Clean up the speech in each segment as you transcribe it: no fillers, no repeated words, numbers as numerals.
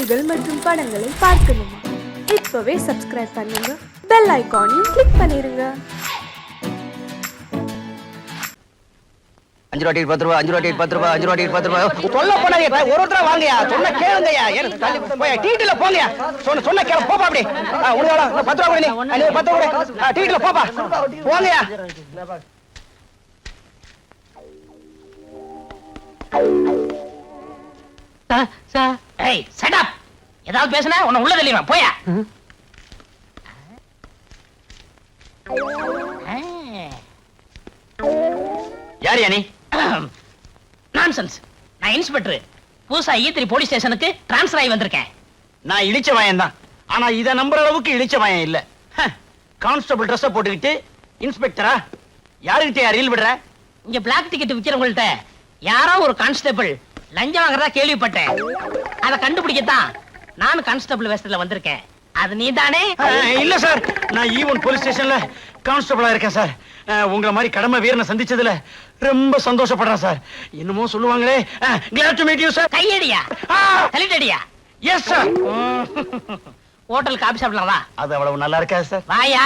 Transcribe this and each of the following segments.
செய்திகள் மற்றும் படங்களை பார்க்கணுமா? இப்பவே சப்ஸ்கிரைப் பண்ணுங்க, பெல் ஐகானையும் கிளிக் பண்ணிருங்க. 5 ரூபாய் 10 ரூபாய் 5 ரூபாய் 10 ரூபாய் 5 ரூபாய் 10 ரூபாய் சொல்ல போனாங்க. ஒரு ஒருத்தர வாங்கயா, சொன்ன கேளுங்கயா. ஏன் தள்ளி போய் டீட்டில போங்கயா. சொன்ன கேளு, போப்பா அப்படி. உனக்கு 10 ரூபாய் கொடு, நீ 10 ரூபாய் டீட்டில போப்பா, போங்கயா. சார் ஏய் ஷட் அப். ஏதாவது பேசுனா உன்னை உள்ள தள்ளிடுவேன், போயா. யார் நீ? நான்சென்ஸ். நான் இன்ஸ்பெக்டர். புதுசா ஈத்திரி போலீஸ் ஸ்டேஷனுக்கு டிரான்ஸ்ஃபர் ஆகி வந்திருக்கேன். நான் இழிச்ச வாயன் தான். ஆனா இத நம்புற அளவுக்கு இழிச்ச வாயன் இல்ல. கான்ஸ்டபிள் ட்ரெஸ் போட்டுக்கிட்டு இன்ஸ்பெக்டரா? யாருகிட்ட ரீல் விடுற? இங்க பிளாக் டிக்கெட் விக்கிறவங்கள்ட்ட யாரோ ஒரு கான்ஸ்டபிள் லஞ்சம் வாங்குறதா கேள்விப்பட்டேன். அதை கண்டுபிடிக்கத்தான் நான் கான்ஸ்டபிள் வேஷத்துல வந்திருக்கேன். அது நீ தானே? இல்ல சார், நான் ஈவன் போலீஸ் ஸ்டேஷன்ல கான்ஸ்டபிளா இருக்கேன் சார். உங்கள மாதிரி கடமை வீரனை சந்திச்சதுல ரொம்ப சந்தோஷப்படுறேன் சார். என்னமோ சொல்லுவாங்களே, glad to meet you sir. கையடியா தள்ளிட்டடியா? Yes sir. ஹோட்டல் காபி சாப்பிடலாம் வா. அது அவ்வளவு நல்லா இருக்கா சார்? வாயா.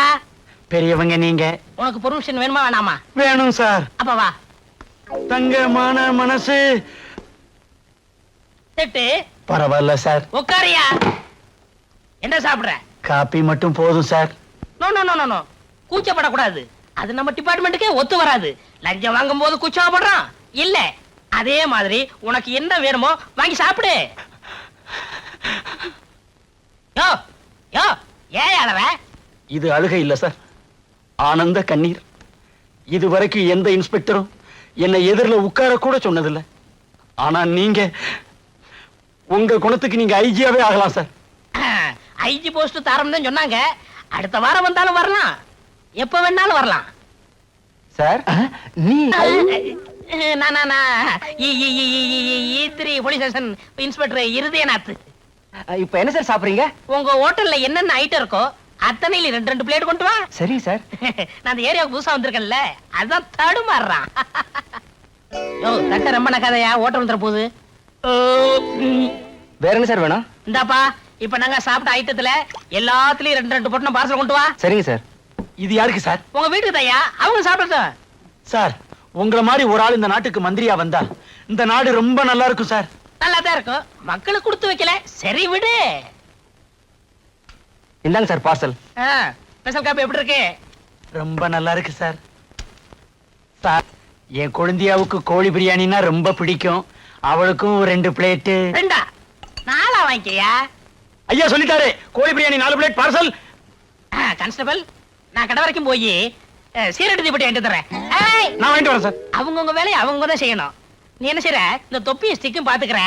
பெரியவங்க நீங்க. உனக்கு பெர்மிஷன் வேணுமா வேணாமா? வேணும் சார். அப்ப வா. தங்கமான மனசு. செட்டு பரவாயில்ல சார். உட்காரியா. என்ன சாப்பிடுற? காபி மட்டும் போதும் sir. No no no no, கூச்சப்படக்கூடாது. அது நம்ம டிபார்ட்மெண்ட்டுக்கே ஒத்து வராது. லஞ்சம் வாங்கும் போது கூச்சப்படுறான் இல்ல. அதே மாதிரி உனக்கு என்ன வேணுமோ வாங்கி சாப்பிடு. யோ யோ, ஏன் அழற? இது அழுகை இல்ல சார், ஆனந்த கண்ணீர். இது வரைக்கும் எந்த இன்ஸ்பெக்டரும் என்னை எதிரில் உட்கார கூட சொன்னதில்லை. ஆனா நீங்க உங்க குணத்துக்கு நீங்க ஐஜியாவே ஆகலாம் சார். ஐஜி போஸ்ட் தரம் தான் சொன்னாங்க. அடுத்த வாரம் வந்தாலும் வரலாம், எப்ப வேணாலும் வரலாம் சார். நீ போலீஸ் ஸ்டேஷன் இன்ஸ்பெக்டர் இருதயநாத். இப்ப என்ன சார் சாப்பிடுறீங்க? உங்க ஹோட்டல்ல என்னென்ன ஐட்டம் இருக்கோ அத்தனையில 2 பிளேட் கொண்டு வா. சரி சார். நான் அந்த ஏரியாவுக்கு புதுசா வந்திருக்கேன்ல, அதான் தடுமாறுறான். யோ தட்ட ரொம்ப நக்காதையா, ஹோட்டல் வந்துற போகுது. வேற என்ன சார் வேணும்? இந்தாப்பா, இப்ப நாங்க சாப்பிட்ட ஐட்டத்துல எல்லாத்துலயும் 2 பொட்டணம் பார்சல் கொண்டு வா. சரிங்க சார். இது யாருக்கு சார்? உங்க வீட்டுக்கு தையா, அவங்க சாப்பிடட்டும். சார், உங்கள மாதிரி ஒரு ஆள் இந்த நாட்டுக்கு மந்திரியா வந்தா இந்த நாடு ரொம்ப நல்லா இருக்கும் சார். நல்லா தான் இருக்கும், மக்களுக்கு கொடுத்து வைக்கல. சரி விடு. இந்தாங்க சார் பார்சல். ஸ்பெஷல் காபி எப்படி இருக்கு? ரொம்ப நல்லா இருக்கு சார். சார், என் குழந்தையாவுக்கு கோழி பிரியாணினா ரொம்ப பிடிக்கும். அவளுக்கும் 2 பிளேட். 2 4 வாங்கிக்கியா? ஐயா சொல்லிட்டாரு, கோழி பிரியாணி 4 பிளேட் பார்சல். கான்ஸ்டபிள், நான் கடை வரைக்கும் போய் சீரடி தீப்பெட்டி வாங்கிட்டு தரேன். நான் வாங்கிட்டு வரேன் சார். அவங்கவுங்க வேலையை அவங்க தான் செய்யணும். நீ என்ன செய்யற? இந்த தொப்பியும் ஸ்டிக்கும் பாத்துக்கிற.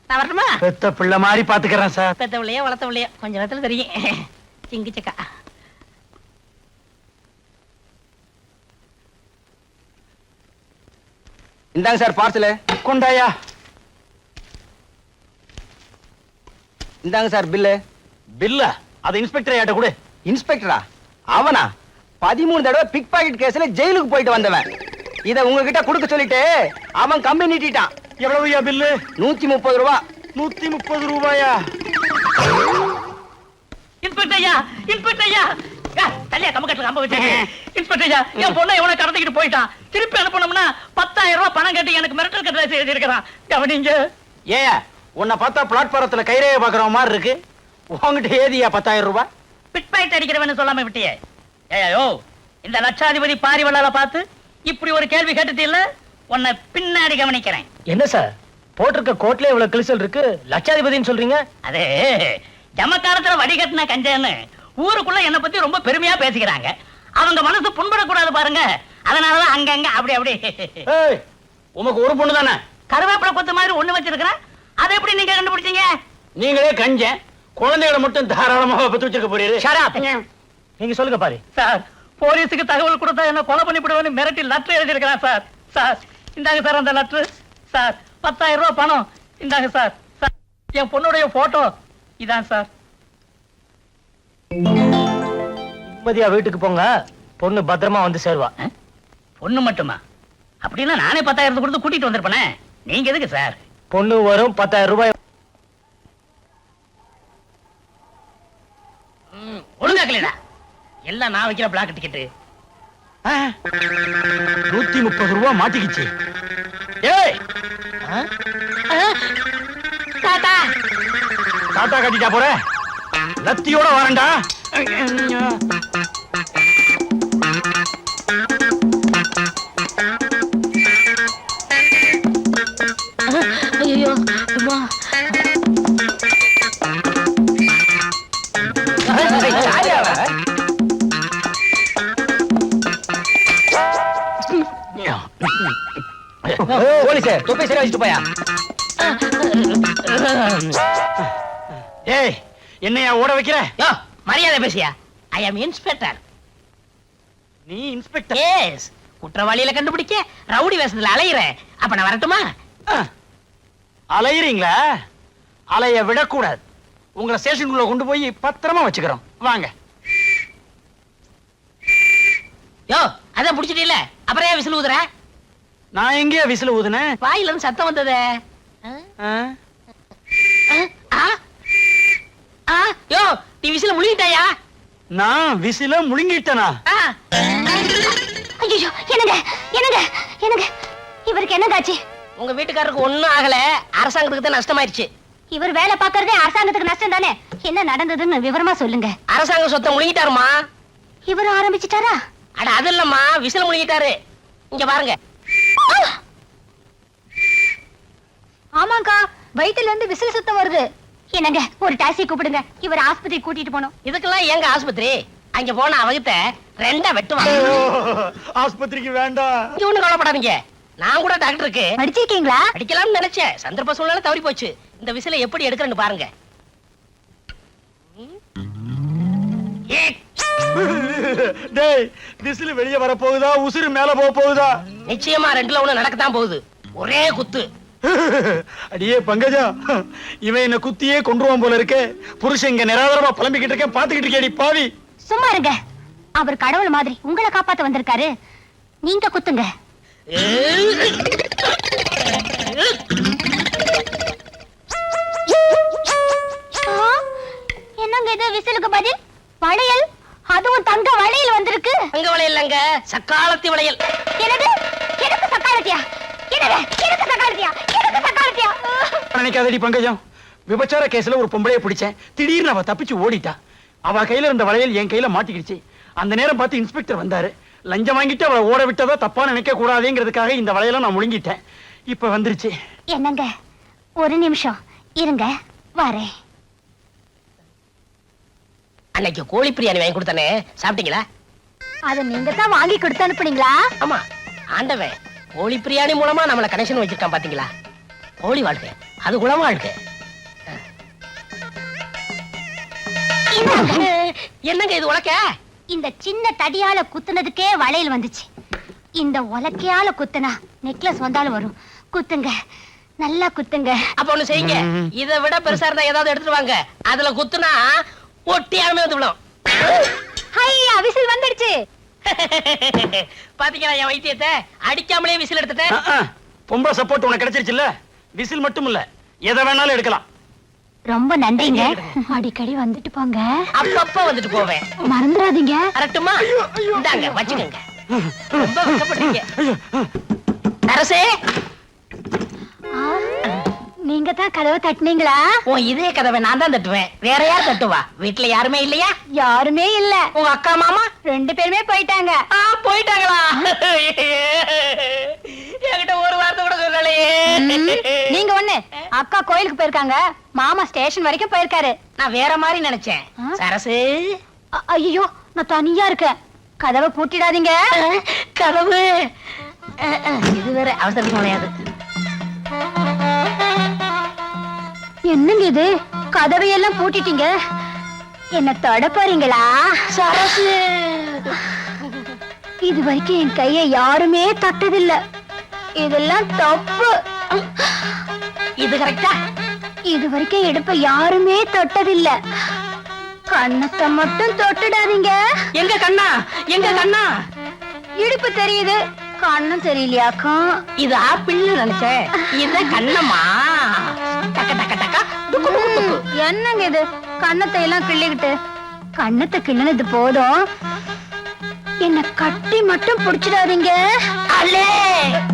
நான் வரட்டுமா? பெத்த பிள்ளை மாதிரி பாத்துக்கிறேன் சார். பெத்தவளையோ வளர்த்தவளையோ கொஞ்ச நேரத்துல தெரியும். சிங்கி சக்கா. இந்தாங்க சார் பார்சல். கொண்டாயா. இந்தாங்க சார் பில்லு. பில்லா? அது இன்ஸ்பெக்டர் யாட்ட கொடு. இன்ஸ்பெக்டரா? அவனா? 13 தடவை பிக் பாக்கெட் கேஸ்ல ஜெயிலுக்கு போயிட்டு வந்தவன். இத உங்ககிட்ட கொடுக்க சொல்லிட்டு அவன் கம்பி நீட்டிட்டான். எவ்வளவுயா பில்லு? 130 ரூபாய். 130 ரூபாயா? இன்ஸ்பெக்டர் ஐயா, இன்ஸ்பெக்டர் ஐயா. தள்ளியா கம்பக்கட்டுல கம்ப வச்சு. இன்ஸ்பெக்டர் ஐயா, என் பொண்ணை எவனை கடத்திக்கிட்டு போயிட்டான். திருப்பி அனுப்பணும்னா 10,000 ரூபாய் பணம் கட்டி எனக்கு மிரட்டல் கட்டளை எழுதியிருக்கிறான். கவனிங்க. ஏன் உன்னை பார்த்தா பிளாட்பாரத்துல கைரேகை பாக்குற மாதிரி இருக்கு. உங்ககிட்ட ஏதியா 10,000 ரூபாய்? பிட் பாயிண்ட் அடிக்கிறவன்னு சொல்லாம விட்டியே. ஏயோ, இந்த லட்சாதிபதி பாரிவளால பார்த்து இப்படி ஒரு கேள்வி கேட்டுட்டு இல்ல, உன்னை பின்னாடி கவனிக்கிறேன். என்ன சார், போட்டிருக்க கோட்ல இவ்வளவு கிழிசல் இருக்கு, லட்சாதிபதினு சொல்றீங்க? அதே ஜமக்காலத்துல வடிகட்டின கஞ்சன்னு ஊருக்குள்ள என்ன பத்தி ரொம்ப பெருமையா பேசிக்கிறாங்க. அவங்க மனசு புண்படக்கூடாது பாருங்க, அதனாலதான் அங்கங்க அப்படி அப்படி. உமக்கு ஒரு பொண்ணு தானே? கருவேப்பிலை கொத்து மாதிரி ஒண்ணு வச்சிருக்கிறேன். அதை எப்படி நீங்க கண்டுபிடிச்சீங்க? நீங்களே கஞ்ச குழந்தைகளை மட்டும் தாராளமாக பத்து வச்சிருக்க போறீங்க. நீங்க சொல்லுங்க பாரு. சார், போலீஸுக்கு தகவல் கொடுத்தா என்ன கொலை பண்ணிவிடுவேன்னு மிரட்டி லெட்டர் எழுதியிருக்கிறேன் சார். சார் இந்தாங்க சார் அந்த லெட்டர். சார் 10,000 ரூபாய் பணம் இந்தாங்க சார். சார், என் பொண்ணுடைய போட்டோ இதான் சார். நிம்மதியா வீட்டுக்கு போங்க, பொண்ணு பத்திரமா வந்து சேருவா. பொண்ணு மட்டுமா? அப்படின்னா நானே 10,000 கொடுத்து கூட்டிட்டு வந்திருப்பேனே. நீங்க எதுக்கு சார்? பொண்ணு வரும், 10,000 ரூபாய். பிளாக் இல்லடா, எல்லாம் நான் வைக்கிற பிளாக் டிக்கெட். 130 ரூபா மாட்டிக்கிச்சு. ஏய் தாத்தா டாட்டா கட்டிட்டா போற, லத்தியோட வரேன்டா. ஐயோ அம்மா. போலீஸ் தொப்பை சரியா வச்சுட்டு போயா. ஏய் என்னையா ஓட வைக்கிற? யோ மரியாதை பேசியா. ஐ அம் இன்ஸ்பெக்டர். நீ இன்ஸ்பெக்டர்? எஸ், குற்றவாளியில கண்டுபிடிக்க ரவுடி வேஷத்துல அலையிறேன். அப்ப நான் வரட்டுமா? அலையிறீங்களா? அலைய விடக்கூடாது. உங்களை ஸ்டேஷனுக்குள்ள கொண்டு போய் பத்திரமா வச்சுக்கிறோம். வாங்க. யோ அதான் புடிச்சிட்டீல, அப்புறம் ஏன் விசில் ஊதுற? நான் எங்கேயா விசில் ஊதுனேன்? வாயில இருந்து சத்தம் வந்ததே. யோ நீ விசில முழுங்கிட்டாயா? நான் விசில முழுங்கிட்டனா? ஐயோ என்னங்க என்னங்க என்னங்க, இவருக்கு என்னங்க ஆச்சு? உங்க வீட்டுக்காரருக்கு ஒண்ணும் ஆகல, அரசாங்கத்துக்கு தான் நஷ்டமாயிருச்சு. இவர் வேலை பார்க்கறதே அரசாங்கத்துக்கு நஷ்டம் தானே. என்ன நடந்ததுன்னு விவரமா சொல்லுங்க. அரசாங்க சொத்தை முழுங்கிட்டாருமா. இவர் ஆரம்பிச்சிட்டாரா? அட அது இல்லம்மா, விசில முழுங்கிட்டாரு. இங்க பாருங்க. ஆமாங்கா, வயித்துல இருந்து விசில் சுத்தம் வருது. என்னங்க ஒரு டாக்ஸி கூப்பிடுங்க, இவர் ஆஸ்பத்திரி கூட்டிட்டு போனோம். இதுக்கெல்லாம் எங்க ஆஸ்பத்திரி? அங்க போன அவகிட்ட ரெண்டா வெட்டுவாங்க. ஆஸ்பத்திரிக்கு வேண்டாம். இங்க ஒண்ணும் கவலைப்படாதீங்க, நான் கூட டாக்டருக்கு படிச்சிருக்கீங்களா? அடிக்கலாம்னு நினைச்சேன், சந்தர்ப்ப சூழ்நிலை தவறி போச்சு. இந்த விசில எப்படி எடுக்கிறேன்னு பாருங்க. டேய் விசில் வெளிய வர போகுதா, உசுறு மேல போக போகுதா? நிச்சயமா ரெண்டுல ஒண்ணு நடக்கத்தான் போகுது. ஒரே குத்து. அடியே பங்கஜா, இவன் என்ன குத்தியே கொன்றுவான் போல இருக்கே. புருஷன் இங்க நிராதரமா புலம்பிக்கிட்டு இருக்கேன், பாத்துக்கிட்டு இருக்கேடி பாவி. சும்மா இருங்க, அவர் கடவுள் மாதிரி உங்களை காப்பாத்த வந்திருக்காரு. நீங்க குத்துங்க. என்னங்க இது விசிலுக்கு பதில்? வளையல், அதுவும் தங்க வளையல் வந்திருக்கு. தங்க வளையல் இல்லங்க, சக்காலத்தி வளையல். என்னது? எனக்கு சக்காலத்தியா? என்னது? எனக்கு சக்காலத்தியா? எனக்கு சக்காலத்தியா? நினைக்காதடி பங்கஜம், விபச்சார கேஸ்ல ஒரு பொம்பளைய பிடிச்சேன், திடீர்னு அவ தப்பிச்சு ஓடிட்டா. அவ கையில இருந்த வளையல் என் கையில மாட்டிக்கிடுச்சு. அந்த நேரம் பார்த்து இன்ஸ்பெக்டர் வந்தாரு. லஞ்சம் வாங்கிட்டு அவளை ஓட விட்டதா தப்பா நினைக்க கூடாதுங்கிறதுக்காக இந்த வளையல நான் முழுங்கிட்டேன். இப்ப வந்துருச்சு. என்னங்க ஒரு நிமிஷம் இருங்க, வரேன். அன்னைக்கு கோழி பிரியாணி வாங்கி கொடுத்தானே, சாப்பிட்டீங்களா? அத நீங்க தான் வாங்கி கொடுத்து அனுப்புனீங்களா? ஆமா, ஆண்டவன் கோழி பிரியாணி மூலமா நம்மள கனெக்ஷன் வச்சிருக்கான் பாத்தீங்களா. கோழி வாழ்க்கை அது குளம் வாழ்க்கை. என்னங்க இது உலக்க? இந்த சின்ன தடியால குத்துனதுக்கே வளையல் வந்துச்சு. இந்த உலக்கையால குத்துனா நெக்லஸ் வந்தாலும் வரும். குத்துங்க, நல்லா குத்துங்க. அப்ப ஒண்ணு செய்யுங்க, இதை விட பெருசா இருந்தா ஏதாவது எடுத்துட்டு வாங்க. அதுல குத்துனா ஒட்டியாமே வந்து விடும். ஹையா, விசில் வந்துடுச்சு. பாத்தீங்களா என் வைத்தியத்தை? அடிக்காமலே விசில் எடுத்துட்டேன். பொம்பளை சப்போர்ட் உனக்கு கிடைச்சிருச்சுல்ல. விசில் மட்டும் இல்ல, எதை வேணாலும் எடுக்கலாம். ரொம்ப நன்றிங்க. அடிக்கடி வந்துட்டு போங்க. அப்பப்ப வந்துட்டு போவேன், மறந்துடாதீங்க. கரெக்ட்டுமா? இந்தாங்க வச்சுக்கோங்க. ரொம்ப வெட்கப்பட்டீங்க. அரசே, நீங்க தான் கதவை தட்டுனீங்களா? உன் இதே கதவை நான் தான் தட்டுவேன், வேற யார் தட்டுவா? வீட்டுல யாருமே இல்லையா? யாருமே இல்ல. உங்க அக்கா மாமா 2 பேருமே போயிட்டாங்க. போயிட்டாங்களா? என்கிட்ட ஒரு வார்த்தை கூட சொல்லலையே. நீங்க ஒண்ணு, அக்கா கோயிலுக்கு போயிருக்காங்க, மாமா ஸ்டேஷன் வரைக்கும் போயிருக்காரு. நான் வேற மாதிரி நினைச்சேன். சரசு, ஐயோ நான் தனியா இருக்கேன், கதவை பூட்டிடாதீங்க. கதவு இது வேற அவசரத்துக்கு நுழையாது. என்னங்க இது, கதவையெல்லாம் பூட்டிட்டீங்க, என்ன தொட போறீங்களா? சரசு, இது வரைக்கும் என் கையை யாருமே தொட்டதில்ல, இதெல்லாம் தப்பு. இது கரெக்டா? இது வரைக்கும் இடுப்ப யாருமே தொட்டதில்ல, கண்ணத்தை மட்டும் தொட்டுடாதீங்க. எங்க கண்ணா, எங்க கண்ணா? இடுப்பு தெரியுது, கண்ணும் தெரியலையாக்கா. இது ஆப்பிள்னு நினைச்சேன், இது கண்ணம்மா. டக்க டக்க டக்க டுக்கு டுக்கு டுக்கு. என்னங்க இது, கண்ணத்தை எல்லாம் கிள்ளிக்கிட்டு கண்ணத்தை கிள்ளனது போதும், என்ன கட்டி மட்டும் புடிச்சிடாதீங்க. அல்லே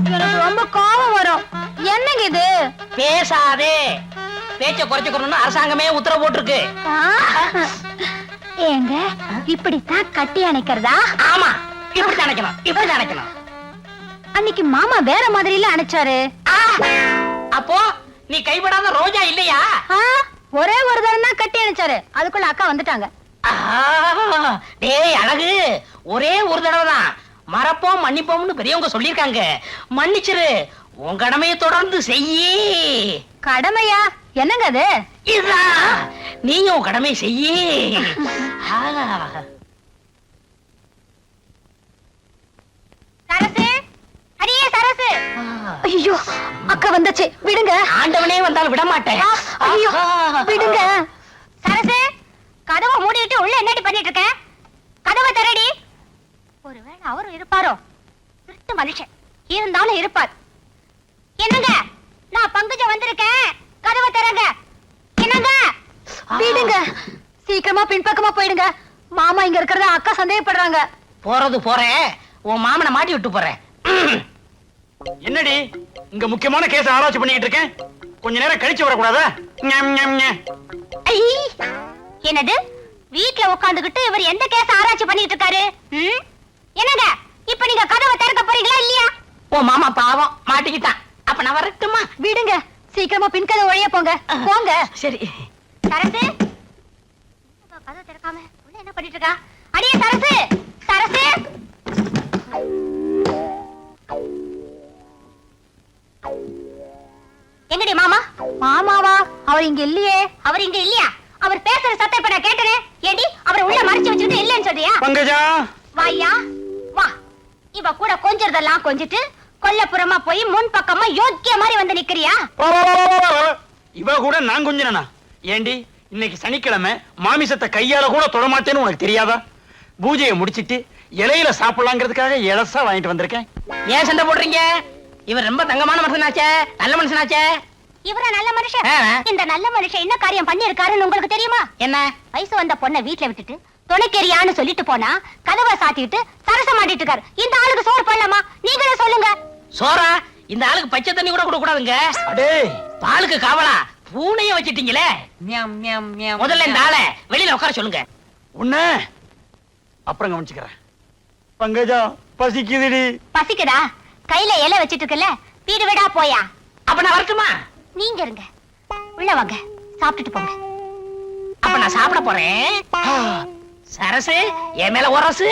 எனக்கு ரொம்ப கோபம் வரும். என்னங்க இது? பேசாதே, பேச்ச குறைச்சுக்கணும்னு அரசாங்கமே உத்தரவு போட்டிருக்கு. ஆ? ஏங்க இப்படித்தான் கட்டி அணைக்கிறதா? ஆமா, இப்படி நினைக்கணும், இப்படி நினைக்கணும். அன்னைக்கு மாமா வேற மாதிரில அணைச்சாரு. அப்போ நீ கைவிடாத ரோஜா இல்லையா? ஆ, ஒரே ஒரு தரம் தான் கட்டி அணைச்சாரு, அதுக்குள்ள அக்கா வந்துட்டாங்க. டேய் அழகு, ஒரே ஒரு தடவை தான் மறப்போம் மன்னிப்போம்னு பெரியவங்க சொல்லிருக்காங்க. மன்னிச்சிரு, உன் கடமையை தொடர்ந்து செய்யி. கடமையா? என்னங்க அது? இதுதான், நீயும் உன் கடமையை செய்யி. சரசு, அடியே சரசு. ஐயோ, அக்கா வந்துச்சு, விடுங்க. ஆண்டவனே வந்தாலும் விட மாட்டேன். ஐயோ, விடுங்க. சரசு, கதவை மூடிட்டு உள்ள என்னடி பண்ணிட்டு இருக்க? கதவை திறடி. ஒருவேளை அவரும் இருப்பாரோ? திருட்டு மனுஷன் இருந்தாலும் இருப்பார். என்னங்க, நான் பங்குஜம் வந்திருக்கேன், கதவை திறங்க. என்னங்க? விடுங்க, சீக்கிரமா பின்பக்கமா போயிடுங்க. மாமா இங்க இருக்கிறத அக்கா சந்தேகப்படுறாங்க. போறது போறேன், உன் மாமனை மாட்டி விட்டு போறேன். என்னடி இங்க முக்கியமான கேஸ் ஆராய்ச்சி பண்ணிட்டு இருக்கேன், கொஞ்ச நேரம் கழிச்சு வரக்கூடாதா? ஐ, என்னது? வீட்ல உட்கார்ந்துகிட்டு இவர் எந்த கேஸ் ஆராய்ச்சி பண்ணிட்டு இருக்காரு? என்னங்க, இப்ப நீங்க கதவை திறக்க போறீங்களா இல்லையா? உன் மாமா பாவம் மாட்டிக்கிட்டான். அப்ப நான் வரட்டுமா? விடுங்க, சீக்கிரமா பின்கதை ஒழிய போங்க. போங்க. சரி. சரசு, கதவை திறக்காம உள்ள என்ன பண்ணிட்டு இருக்கா? அடியே சரசு, சரசு. எங்கடி மாமா? மாமாவா? அவர் இங்க இல்லையே. அவர் இங்க இல்லையா? அவர் பேசுற சத்தம் இப்ப நான் கேட்டனே. ஏடி, அவரை உள்ள மறைச்சு வச்சிட்டு இல்லன்னு சொல்றியா? பங்கஜா, வாயா வா. இவ கூட கொஞ்சறதெல்லாம் கொஞ்சிட்டு கொல்லப்புறமா போய் முன் பக்கமா யோக்கிய மாதிரி வந்து நிக்கிறியா? இவ கூட நான் கொஞ்சனா? ஏண்டி, இன்னைக்கு சனிக்கிழமை, மாமிசத்தை கையால கூட தொடமாட்டேன்னு உனக்கு தெரியாதா? பூஜையை முடிச்சிட்டு இலையில சாப்பிடலாங்கிறதுக்காக இலசா வாங்கிட்டு வந்திருக்கேன். ஏன் சண்டை போடுறீங்க? இவர் ரொம்ப தங்கமான மனுஷனாச்சே, நல்ல மனுஷனாச்சே. இவரா நல்ல மனுஷன்? ஆ. இந்த நல்ல மனுஷன் என்ன காரியம் பண்ணிருக்காருன்னு உங்களுக்கு தெரியுமா? என்ன? வயசு வந்த பொண்ணை வீட்டுல விட்டுட்டு துணைக்கெரியான்னு சொல்லிட்டு போனா கதவை சாத்திட்டு சரசம் மாட்டிட்டு இருக்காரு. இந்த ஆளுக்கு சோறு போடலாமா? நீங்களே சொல்லுங்க. சோரா? இந்த ஆளுக்கு பச்சை தண்ணி கூட கொடுக்க கூடாதுங்க. அடே, பாலுக்கு காவலா பூனைய வச்சிட்டீங்களே. முதல்ல இந்த ஆளை வெளியில உட்கார சொல்லுங்க. உன்ன அப்புறம் கவனிச்சுக்கிறேன். பங்கஜா, பசிக்குதுடி. பசிக்குதா? கையில இலை வச்சிட்டு இருக்கல, வீடு வீடா போயா. அப்ப நான் வரட்டுமா? நீங்க இருங்க, உள்ள வாங்க, சாப்பிட்டுட்டு போங்க. அப்ப நான் சாப்பிட போறேன். சரசு, என் மேல உரசு.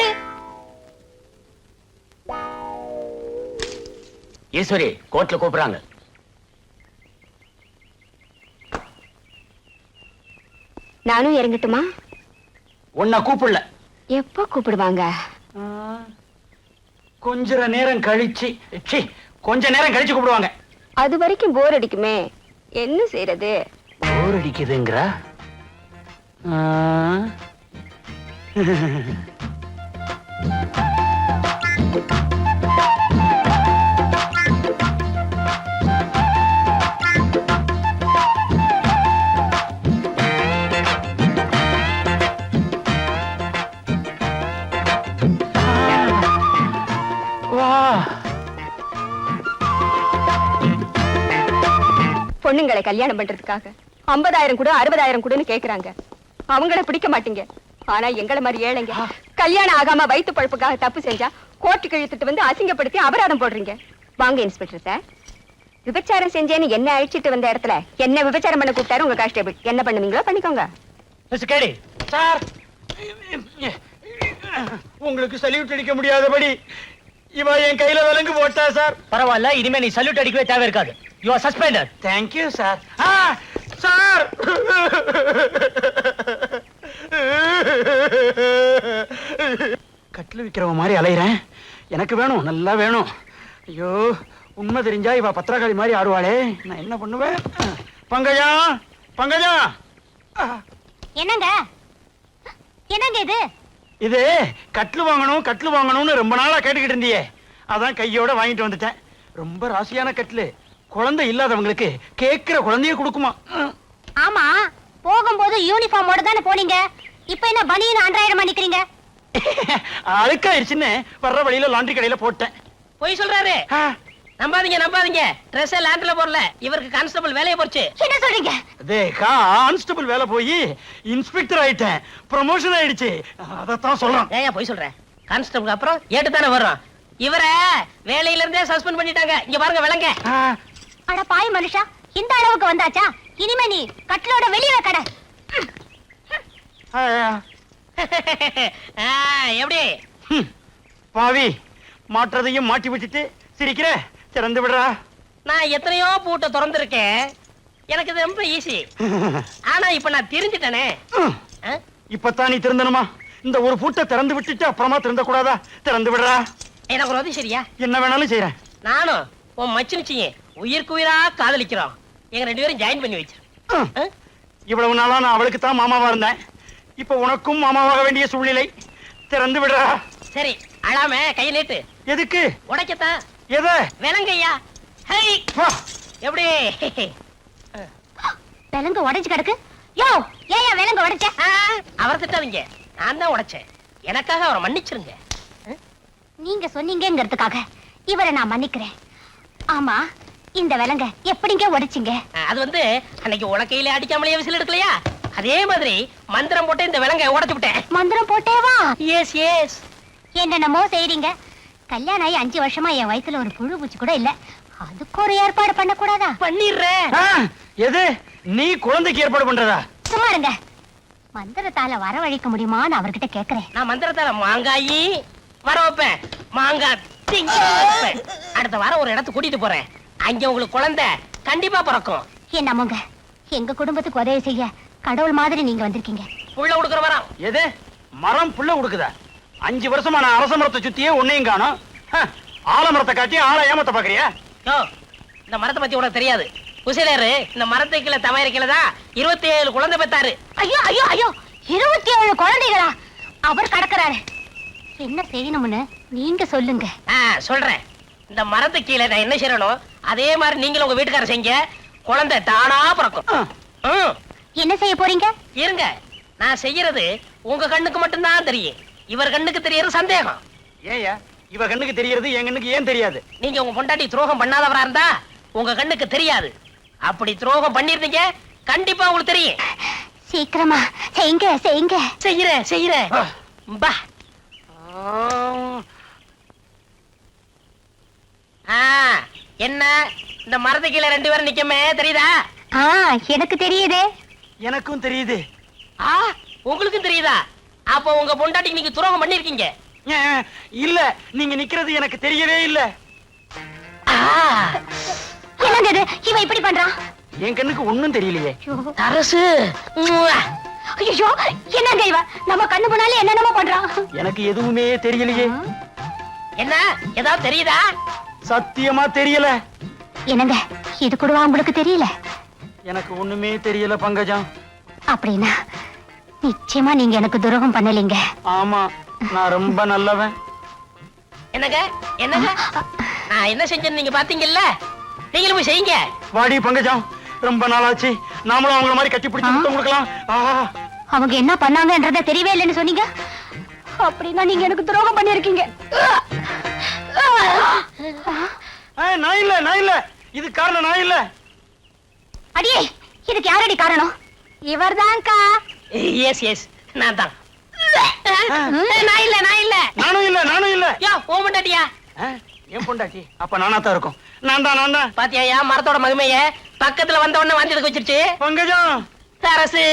ஈஸ்வரி, கோர்ட்ல கூப்பிடுறாங்க. நானும் இறங்கட்டுமா? உன்னை கூப்பிடல. எப்போ கூப்பிடுவாங்க? கொஞ்ச நேரம் கழிச்சு, கொஞ்ச நேரம் கழிச்சு கூப்பிடுவாங்க. அது வரைக்கும் போர் அடிக்குமே, என்ன செய்யறது? போர் அடிக்குதுங்கறா? பொண்ணுங்களை கல்யாணம் பண்றதுக்காக 50,000 கூட 60,000 கூடன்னு கேக்குறாங்க. அவங்கள பிடிக்க மாட்டீங்க. ஆனா எங்களை மாதிரி ஏழைங்க கல்யாணம் ஆகாம வயிற்று பழப்புக்காக தப்பு செஞ்சா கோர்ட்டுக்கு இழுத்துட்டு வந்து அசிங்கப்படுத்தி அபராதம் போடுறீங்க. வாங்க இன்ஸ்பெக்டர் சார், விபச்சாரம் செஞ்சேன்னு என்ன அழிச்சிட்டு வந்த இடத்துல என்ன விபச்சாரம் பண்ண கூப்பிட்டாரு உங்க கான்ஸ்டேபிள். என்ன பண்ணுவீங்களோ பண்ணிக்கோங்க. சார், உங்களுக்கு சல்யூட் அடிக்க முடியாதபடி இவ என் கையில விலங்கு போட்டா சார். பரவாயில்ல, இனிமே நீ சல்யூட் அடிக்கவே தேவை இருக்காது. You are suspended. Thank you sir. Sir, கட்டில் விக்கிறவ மாதிரி அலையிறேன். எனக்கு வேணும், நல்லா வேணும். ஐயோ, உண்மை தெரிஞ்சா இவ பத்திரகாளி மாதிரி ஆடுவாளே, நான் என்ன பண்ணுவேன்? பங்கஜா, பங்கஜா. என்னங்க, என்னங்க இது? இது கட்லு வாங்கணும், கட்லு வாங்கணும்னு ரொம்ப நாளா கேட்டுக்கிட்டு இருந்தியே, அதான் கையோட வாங்கிட்டு வந்துட்டேன். ரொம்ப ராசியான கட்லு, குழந்தை இல்லாதவங்களுக்கு கேட்கிற குழந்தைய கொடுக்குமா. ஆமா, போகும்போது யூனிஃபார்மோட தானே போனீங்க. இப்ப என்ன பனியன் 2000 நிக்கிறீங்க? அழுக்காயிருச்சுன்னு வர்ற வழியில லாண்டரி கடையில போட்டேன். போய் சொல்றாரு. ஆ, நம்பாதீங்க ட்ரெஸ் லேண்ட்ல போடல, இவருக்கு கான்ஸ்டபிள் வேலையை போச்சு. என்ன சொல்றீங்க? அதே கான்ஸ்டபிள் வேலை போய் இன்ஸ்பெக்டர் ஆயிட்டேன், ப்ரமோஷன் ஆயிடுச்சு. அதத்தான் சொல்றேன். ஏன் போய் சொல்றேன்? கான்ஸ்டபிள் அப்புறம் ஏட்டு தானே வரும். இவரை வேலையில இருந்தே சஸ்பெண்ட் பண்ணிட்டாங்க. இங்க பாருங்க விலங்க. ஆ, அட பாய் மனுஷா, இந்த அளவுக்கு வந்தாச்சா? இனிமே நீ கட்டிலோட வெளியில கடை. ஆ, எப்படி பாவி, மாற்றதையும் மாட்டி விட்டுட்டு சிரிக்கிற. திறந்து விடுறா. நான் எத்தனையோ பூட்டை திறந்திருக்கேன், எனக்கு இது ரொம்ப ஈஸி. ஆனா இப்ப நான் தெரிஞ்சுட்டேனே. இப்பதான் நீ திறந்தனுமா? இந்த ஒரு பூட்டை திறந்து விட்டுட்டு அப்புறமா திறந்த கூடாதா? திறந்து விடுறா. எனக்கு ஒரு உதவி சரியா? என்ன வேணாலும் செய்யறேன். நானும் உன் மச்சினிச்சிங்க உயிருக்கு உயிரா காதலிக்கிறோம். எங்க 2 பேரும் ஜாயின் பண்ணி வச்சிரு. இவ்வளவு நாளா நான் அவளுக்கு தான் மாமாவா இருந்தேன். இப்ப உனக்கும் மாமாவாக வேண்டிய சூழ்நிலை. திறந்து விடுறா. சரி, அழாம கையை நீட்டு. எதுக்கு? உடைக்கத்தான். எதை? விலங்கையா. ஹை, வா. எப்படி? விலங்கு உடைஞ்சு கிடக்கு. யோ, ஏன் விலங்கு உடைச்ச? அவரை திட்டாதீங்க, நான் தான் உடைச்சேன். எனக்காக அவரை மன்னிச்சிருங்க. நீங்க சொன்னீங்கிறதுக்காக இவரை நான் மன்னிக்கிறேன். ஆமா, இந்த விலங்க எப்படிங்க உடைச்சிங்க? அது வந்து அன்னைக்கு உலக்கையில அடிக்காமலேயே விசில் எடுக்கலையா, அதே மாதிரி மந்திரம் போட்டு இந்த விலங்கை உடைச்சு விட்டேன். மந்திரம் போட்டேவா? S S. என்னென்னமோ செய்றீங்க. கல்யாணம் ஆகி 5 வருஷமா என் வயித்துல ஒரு புழு பூச்சி கூட இல்ல. அதுக்கு ஒரு ஏற்பாடு பண்ண கூடாதா? பண்ணிடுறேன். ஆ, எது? நீ குழந்தைக்கு ஏற்பாடு பண்றதா? சும்மா இருங்க. மந்திரத்தால வரவழைக்க முடியுமான்னு அவர்கிட்ட கேக்குறேன். நான் மந்திரத்தால மாங்காயி வர வைப்பேன், மாங்காய் திங்க வைப்பேன். அடுத்த வாரம் ஒரு இடத்துக்கு கூட்டிட்டு போறேன். அங்க உங்களுக்கு குழந்தை கண்டிப்பா பிறக்கும். என்னமோங்க, எங்க குடும்பத்துக்கு உதவி செய்ய கடவுள் மாதிரி நீங்க வந்திருக்கீங்க. புள்ள கொடுக்குற வரம். எது? மரம் புள்ள கொடுக்குதா? 5 வருஷமா நான் அரச மரத்தை சுத்தியே உன்னையும் காணோம். ஆலமரத்தை காட்டி ஆளை ஏமாத்த பாக்குறியா? யோ, இந்த மரத்தை பத்தி உனக்கு தெரியாது. குசிலேரு இந்த மரத்துக்கு கீழே தமையரைக்கலதான் 27 குழந்தை பெத்தாரு. ஐயோ ஐயோ ஐயோ, 27 குழந்தைகளா? அவர் கடக்குறாரு. என்ன செய்யணும்னு நீங்க சொல்லுங்க. சொல்றேன். இந்த மரத்துக்கு கீழே நான் என்ன செய்யணும் அதே மாதிரி நீங்களும் உங்க வீட்டுக்காரர் செய்யுங்க. குழந்தை தானா பிறக்கும். என்ன செய்ய போறீங்க? இருங்க, நான் செய்யறது உங்க கண்ணுக்கு மட்டும்தான் தெரியும். இவர் கண்ணுக்கு தெரியறது சந்தேகம். ஏயா இவ கண்ணுக்கு தெரியறது என் கண்ணுக்கு ஏன் தெரியாது? நீங்க உங்க பொண்டாட்டி துரோகம் பண்ணாதவரா இருந்தா உங்க கண்ணுக்கு தெரியாது. அப்படி துரோகம் பண்ணிருந்தீங்க கண்டிப்பா உங்களுக்கு தெரியும். சீக்கிரமா செய்யுங்க செய்யுங்க. செய்யறேன். பா. என்ன இந்த மரத்துக்கு கீழே 2 பேரும் நிக்கமே தெரியுதா? எனக்கு தெரியுதே. எனக்கும் தெரியுது. உங்களுக்கும் தெரியுதா? அப்ப உங்க பொண்டாட்டிக்கு நீங்க துரோகம் பண்ணிருக்கீங்க. இல்ல, நீங்க நிக்கிறது எனக்கு தெரியவே இல்ல. என்னங்க இது? இவன் இப்படி பண்றான். என் கண்ணுக்கு ஒண்ணும் தெரியலையே. அரசு. ஐயோ, என்னங்க இவன் நம்ம கண்ணு முன்னாலே என்னென்னமோ பண்றான். எனக்கு எதுவுமே தெரியலையே. என்ன ஏதாவது தெரியுதா? சத்தியமா தெரியல. என்னங்க இது கூடவா உங்களுக்கு தெரியல? எனக்கு ஒண்ணுமே தெரியல பங்கஜம். அப்படின்னா நிச்சயமா நீங்க எனக்கு துரோகம் பண்ணலீங்க. ஆமா, நான் ரொம்ப நல்லவன். என்னங்க நான் என்ன செஞ்சேன்னு நீங்க பாத்தீங்கல்ல, நீங்களும் போய் செய்யுங்க. வாடி பங்கஜம், ரொம்ப நாளாச்சு. நாமளும் அவங்கள மாதிரி கட்டி பிடிச்சு முத்தம் கொடுக்கலாம். அவங்க என்ன பண்ணாங்கன்றத தெரியவே இல்லைன்னு சொன்னீங்க. அப்படின்னா நீங்க எனக்கு துரோகம் பண்ணிருக்கீங்க. நான் இல்ல இது காரணம் நான் இல்ல. அடியே, இதுக்கு யாரடி காரணம்? இவர்தான்க்கா. எஸ் நான் தான். நான் இல்ல. நானும் இல்ல. யோ, ஓ பொண்டாட்டியா? என் பொண்டாட்டி. அப்ப நானா தான் இருக்கும். நான் தான். பாத்தியா மரத்தோட மகிமைய? பக்கத்துல வந்த உடனே வாந்தி எடுக்க வச்சிருச்சு. பங்கஜம், அரசு.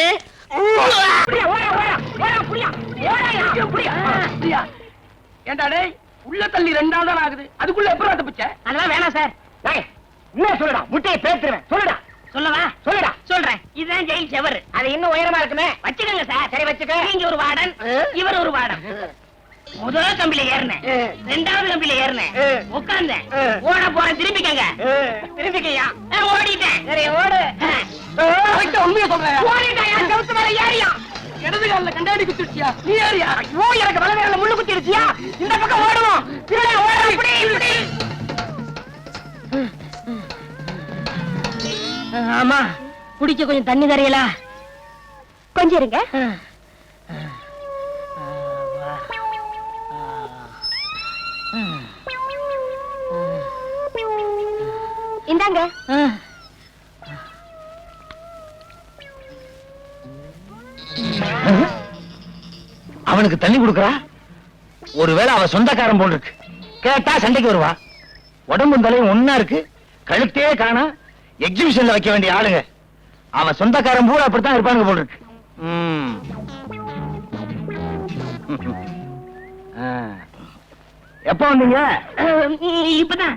ஏண்டா டேய், உள்ள தள்ளி 2 நாள் ஆகுது, அதுக்குள்ள எப்பறம் தப்பிச்ச? அதெல்லாம் வேணாம் சார். என்ன சொல்லுடா, முட்டையை பேத்துறேன். சொல்லுடா. சொல்றேன். இதுதான் ஜெயில் செவர். அது இன்னும் உயரமா இருக்குமே. வச்சுக்கோங்க சார். சரி வச்சுக்க. நீங்க ஒரு வார்டன், இவர் ஒரு வார்டன். முதல் கம்பியில ஏறினேன், 2வது கம்பியில ஏறினேன், உட்கார்ந்தேன், ஓட போறேன். திரும்பிக்கையா? ஓடிட்டேன். சரி ஓடு. உண்மையை சொல்றேன். ஓடிட்டாயா? செவுத்து மேல ஏறியா? இடது காலில் கண்டாடி குத்திருச்சியா? நீ ஏறியா? ஐயோ, எனக்கு வலது காலில் முள்ளு குத்திருச்சியா? இந்த பக்கம் ஓடுவோம். இப்படி. ஆமா, குடிக்க கொஞ்சம் தண்ணி தரையலா? கொஞ்சம் இருங்க. இந்தாங்க. அவனுக்கு தண்ணி கொடுக்கறா? ஒருவேளை அவ சொந்தக்காரன் போல் இருக்கு. கேட்டா சண்டைக்கு வருவா. உடம்பு தலையும் ஒன்னா இருக்கு, கழுத்தே காணா. எக்ஸிபிஷன்ல வைக்க வேண்டிய ஆளுங்க. அவன் சொந்தக்காரன் பூரா அப்படித்தான் இருப்பானுங்க போல் இருக்கு. எப்ப வந்தீங்க? இப்பதான்.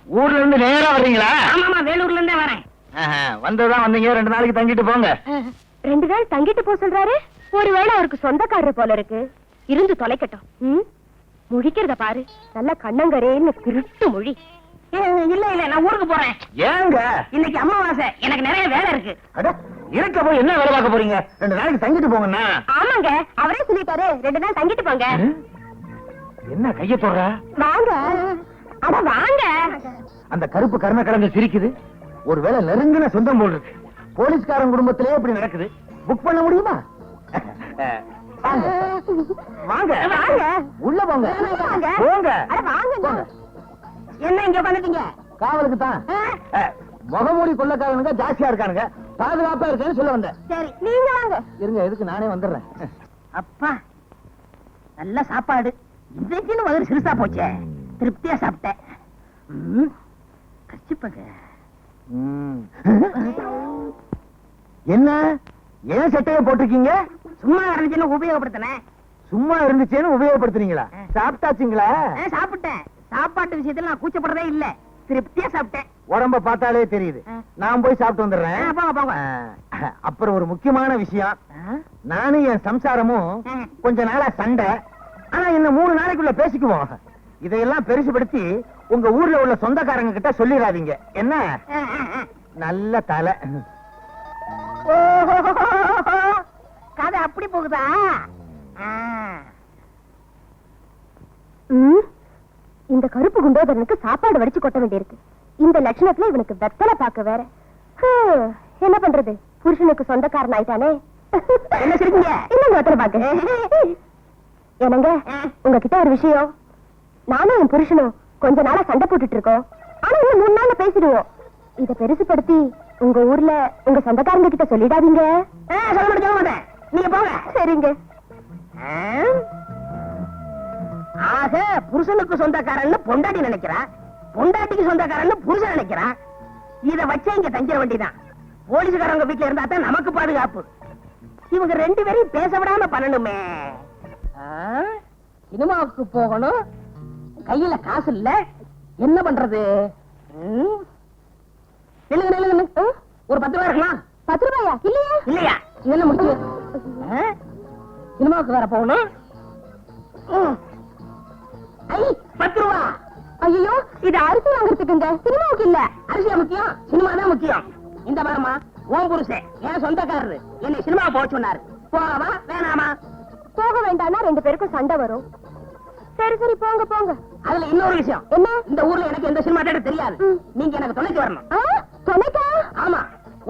ஊர்ல இருந்து நேரா வர்றீங்களா? ஆமாமா, வேலூர்ல இருந்தே வரேன். வந்ததான் வந்தீங்க. 2 நாளைக்கு தங்கிட்டு போங்க. 2 நாள் தங்கிட்டு போ சொல்றாரு. ஒருவேளை அவருக்கு சொந்தக்காரர் போல இருக்கு. இருந்து தொலைக்கட்டும். முழிக்கிறத பாரு, நல்ல கண்ணங்கரேன்னு திருட்டு மொழி. இல்ல இல்ல, நான் ஊருக்கு போறேன். ஏங்க? இன்னைக்கு அமாவாசை, எனக்கு நிறைய வேலை இருக்கு. அட, இருக்க போய் என்ன வேலை பார்க்க போறீங்க? 2 நாளைக்கு தங்கிட்டு போங்கண்ணா. ஆமாங்க, அவரே சொல்லிட்டாரு 2 நாள் தங்கிட்டு போங்க. என்ன கைய தொடுற? வாங்க. அட வாங்க. அந்த கருப்பு கர்ண கலந்து சிரிக்குது. ஒருவேளை நெருங்கின சொந்தம் போல் இருக்கு. போலீஸ்காரன் குடும்பத்திலே இப்படி நடக்குது. புக் பண்ண முடியுமா? வாங்க வாங்க வாங்க. உள்ள போங்க. வாங்க. போங்க. அட வாங்க. என்ன இங்க வந்துட்டீங்க? காவலுக்கு தான். முகமூடி கொள்ளக்காரனுங்க ஜாஸ்தியா இருக்கானுங்க. பாதுகாப்பா இருக்கேன்னு சொல்ல வந்தேன். சரி, நீங்க வாங்க. இருங்க, எதுக்கு நானே வந்துடுறேன். அப்பா நல்ல சாப்பாடு. இன்றைக்குன்னு முதல்ல சிறுசா போச்சே, திருப்தியா சாப்பிட்டேன். கச்சிப்பங்க. என்ன ஏன் சட்டையை போட்டிருக்கீங்க? சும்மா இருந்துச்சுன்னு உபயோகப்படுத்தினேன். சும்மா இருந்துச்சேன்னு உபயோகப்படுத்துறீங்களா? சாப்பிட்டாச்சுங்களா? சாப்பிட்டேன். சாப்பாட்டு விஷயத்துல நான் கூச்சப்படுறதே இல்ல, திருப்தியா சாப்பிட்டேன். உடம்ப பார்த்தாலே தெரியுது. நான் போய் சாப்பிட்டு வந்துடுறேன். போங்க போங்க. அப்புறம் ஒரு முக்கியமான விஷயம். நானும் என் சம்சாரமும் கொஞ்ச நாளா சண்டை. ஆனா இன்னும் 3 நாளைக்குள்ள பேசிக்குவோம். இதையெல்லாம் பெருசுபடுத்தி உங்க ஊர்ல உள்ள சொந்தக்காரங்க கிட்ட சொல்லிடாதீங்க. என்ன? நல்ல தலை. கதை அப்படி போகுதா? இந்த கருப்பு குண்டோதரனுக்கு சாப்பாடு வடிச்சு கொட்ட வேண்டியிருக்கு. இந்த லட்சணத்துல இவனுக்கு வெத்தலை பாக்க வேற. என்ன பண்றது, புருஷனுக்கு சொந்தக்காரன் ஆயிட்டானே. என்ன சிரிக்கீங்க? இன்னும் வெத்தலை பாக்க. என்னங்க, உங்ககிட்ட ஒரு விஷயம். நானும் என் புருஷனும் கொஞ்ச நாளா சண்டை போட்டுட்டு இருக்கோம். ஆனா இன்னும் 3 நாள்ல பேசிடுவோம். இத பெருசுபடுத்தி உங்க ஊர்ல உங்க சொந்தக்காரங்க கிட்ட சொல்லிடாதீங்க. சொல்ல மாட்டேன், நீங்க போங்க. சரிங்க. ஆக புருஷனுக்கு சொந்தக்காரன்னு பொண்டாட்டி நினைக்கிறா, பொண்டாட்டிக்கு சொந்தக்காரன்னு புருஷன் நினைக்கிறான். இத வச்சே இங்க தங்கிட வேண்டியதான். போலீஸ்காரங்க வீட்டுல இருந்தா தான் நமக்கு பாதுகாப்பு. இவங்க 2 பேரையும் பேச விடாம பண்ணணுமே. சினிமாவுக்கு போகணும், கையில காசு இல்ல, என்ன பண்றது? ஒரு 10 ரூபாய் இருக்கலாம். 10 ரூபாயா? இல்லையா? இல்லையா? இது என்ன முடிச்சு? சினிமாவுக்கு வேற போகணும். 10 ரூபா. ஐயோ, இது அரிசி வாங்குறதுக்குங்க, சினிமாவுக்கு இல்ல. அரிசியா முக்கியம்? சினிமா தான் முக்கியம். இந்த பாருமா, உன் புருஷன் என் சொந்தக்காரரு என்னை சினிமா போக சொன்னாரு. போவா வேணாமா? போக வேண்டாம்னா 2 பேருக்கும் சண்டை வரும். சரி சரி, போங்க போங்க. அதுல இன்னொரு விஷயம். என்ன? இந்த ஊர்ல எனக்கு எந்த சினிமா தேட்டர் தெரியாது. நீங்க எனக்கு துணைக்கு வரணும். துணைக்கா? ஆமா,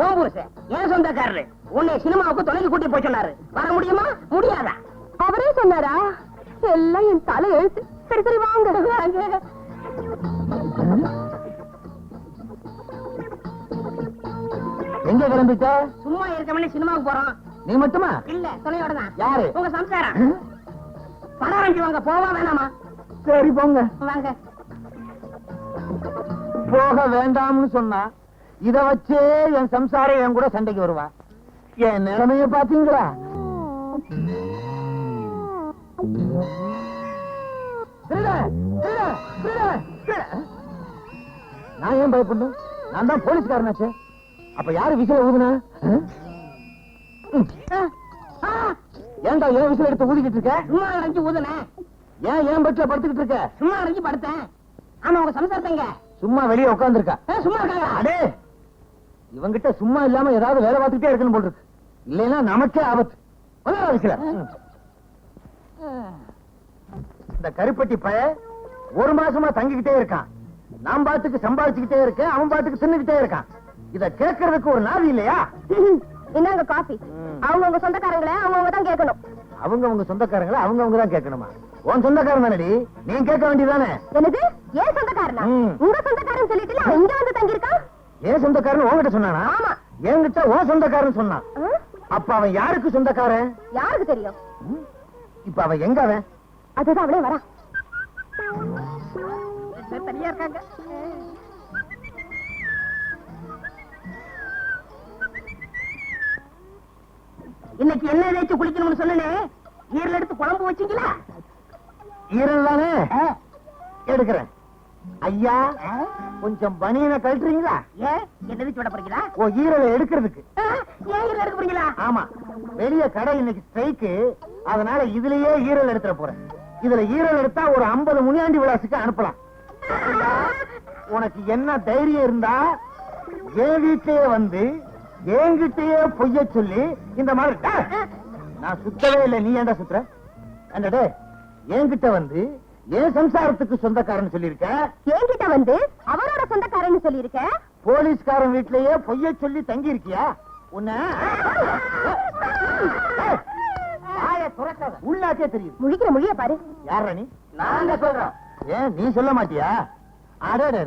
உன் புருஷன் என் சொந்தக்காரரு உன்னை சினிமாவுக்கு துணைக்கு கூட்டி போய் சொன்னாரு. வர முடியுமா முடியாதா? அவரே சொன்னாரா? எல்லாம் என் தலை எழுத்து. சரி சரி, வாங்க வாங்க. எங்க கிளம்பிட்ட? சும்மா இருக்கவனே சினிமாவுக்கு போறோம். நீ மட்டுமா? இல்ல, துணையோட தான். யாரு? உங்க சம்சாரம். பணம் ஆரம்பிச்சு வாங்க. போவா வேணாமா? சரி போங்க. வாங்க. போக வேண்டாம்னு சொன்னா இத வச்சே என் சம்சாரம் என் கூட சண்டைக்கு வருவா. என் நிலைமைய பாத்தீங்களா? நான் ஏன் பயப்படணும்? நான் தான் போலீஸ்காரனாச்சே. அப்ப யாரு விசில ஊதுனா? ஏன்டா ஏன் விசில் எடுத்து ஊதிக்கிட்டு இருக்க? சும்மா அடைஞ்சு ஊதுனேன். ஏன் பெட்ல படுத்துக்கிட்டு இருக்க? சும்மா அடைஞ்சு படுத்தேன். ஆமா, உங்க சம்சாரத்தங்க சும்மா வெளியே உட்கார்ந்துருக்கா. சும்மா இருக்காங்க. அடே, இவங்கிட்ட சும்மா இல்லாம ஏதாவது வேலை பார்த்துட்டே இருக்கணும் போல் இருக்கு. இல்லைன்னா நமக்கே ஆபத்து. விசில. இந்த கருப்பட்டி பய 1 மாசமா தங்கிக்கிட்டே இருக்கான். நான் பாட்டுக்கு சம்பாதிச்சுக்கிட்டே இருக்கேன், அவன் பாட்டுக்கு தின்னுக்கிட்டே இருக்கான். இத கேட்கறதுக்கு ஒரு நாதி இல்லையா? என்னங்க காபி? அவங்க உங்க சொந்தக்காரங்களே அவங்க தான் கேட்கணும். அவங்க சொந்தக்காரங்களை அவங்க தான் கேட்கணுமா? உன் சொந்தக்காரன் தானடி, நீ கேட்க வேண்டியதானே? என்னது ஏன் சொந்தக்காரனா? உங்க சொந்தக்காரன் சொல்லிட்டு அவன் இங்க வந்து தங்கி இருக்கான். ஏன் சொந்தக்காரன் உன்கிட்ட சொன்னானா? ஆமா. என்கிட்ட உன் சொந்தக்காரன் சொன்னான். அப்ப அவன் யாருக்கு சொந்தக்காரன்? யாருக்கு தெரியும்? இப்ப அவன் எங்க? அவன் அதுதான் அவளே வரா. தனியா இருக்காங்க. இன்னைக்கு என்ன ஏதாச்சும் குளிக்கணும்னு சொன்னே, ஈரல் எடுத்து குழம்பு வச்சீங்களா? ஈரல் தானே எடுக்கிறேன். ஐயா கொஞ்சம் பனியனை கழட்டுறீங்களா? ஏன் என்னது சொல்ல போறீங்களா? ஓ, ஈரலை எடுக்கிறதுக்கு. ஏன் ஈரல் எடுக்க போறீங்களா? ஆமா, வெளிய கடை இன்னைக்கு ஸ்ட்ரைக்கு, அதனால இதுலயே ஈரல் எடுத்துற போறேன். இதுல ஈரல் எடுத்தா ஒரு 50 முனியாண்டி விலாசுக்கு அனுப்பலாம். உனக்கு என்ன தைரியம் இருந்தா என் வீட்லயே வந்து என்கிட்டயே பொய்ய சொல்லி இந்த மாதிரி நான் சுத்தவே இல்லை, நீ ஏன்டா சுத்துற? என்னடே, என்கிட்ட வந்து என் சம்சாரத்துக்கு சொந்தக்காரன் சொல்லிருக்க, என்கிட்ட வந்து அவரோட சொந்தக்காரன்னு சொல்லியிருக்க. போலீஸ்காரன் வீட்லயே பொய்ய சொல்லி தங்கி இருக்கியா? உன்ன உள்ளாக்கே தெரியும். முழிக்கிற மொழிய பாரு. யாரா நீ? நாங்க சொல்றோம். ஏன் நீ சொல்ல மாட்டியா? அடடே,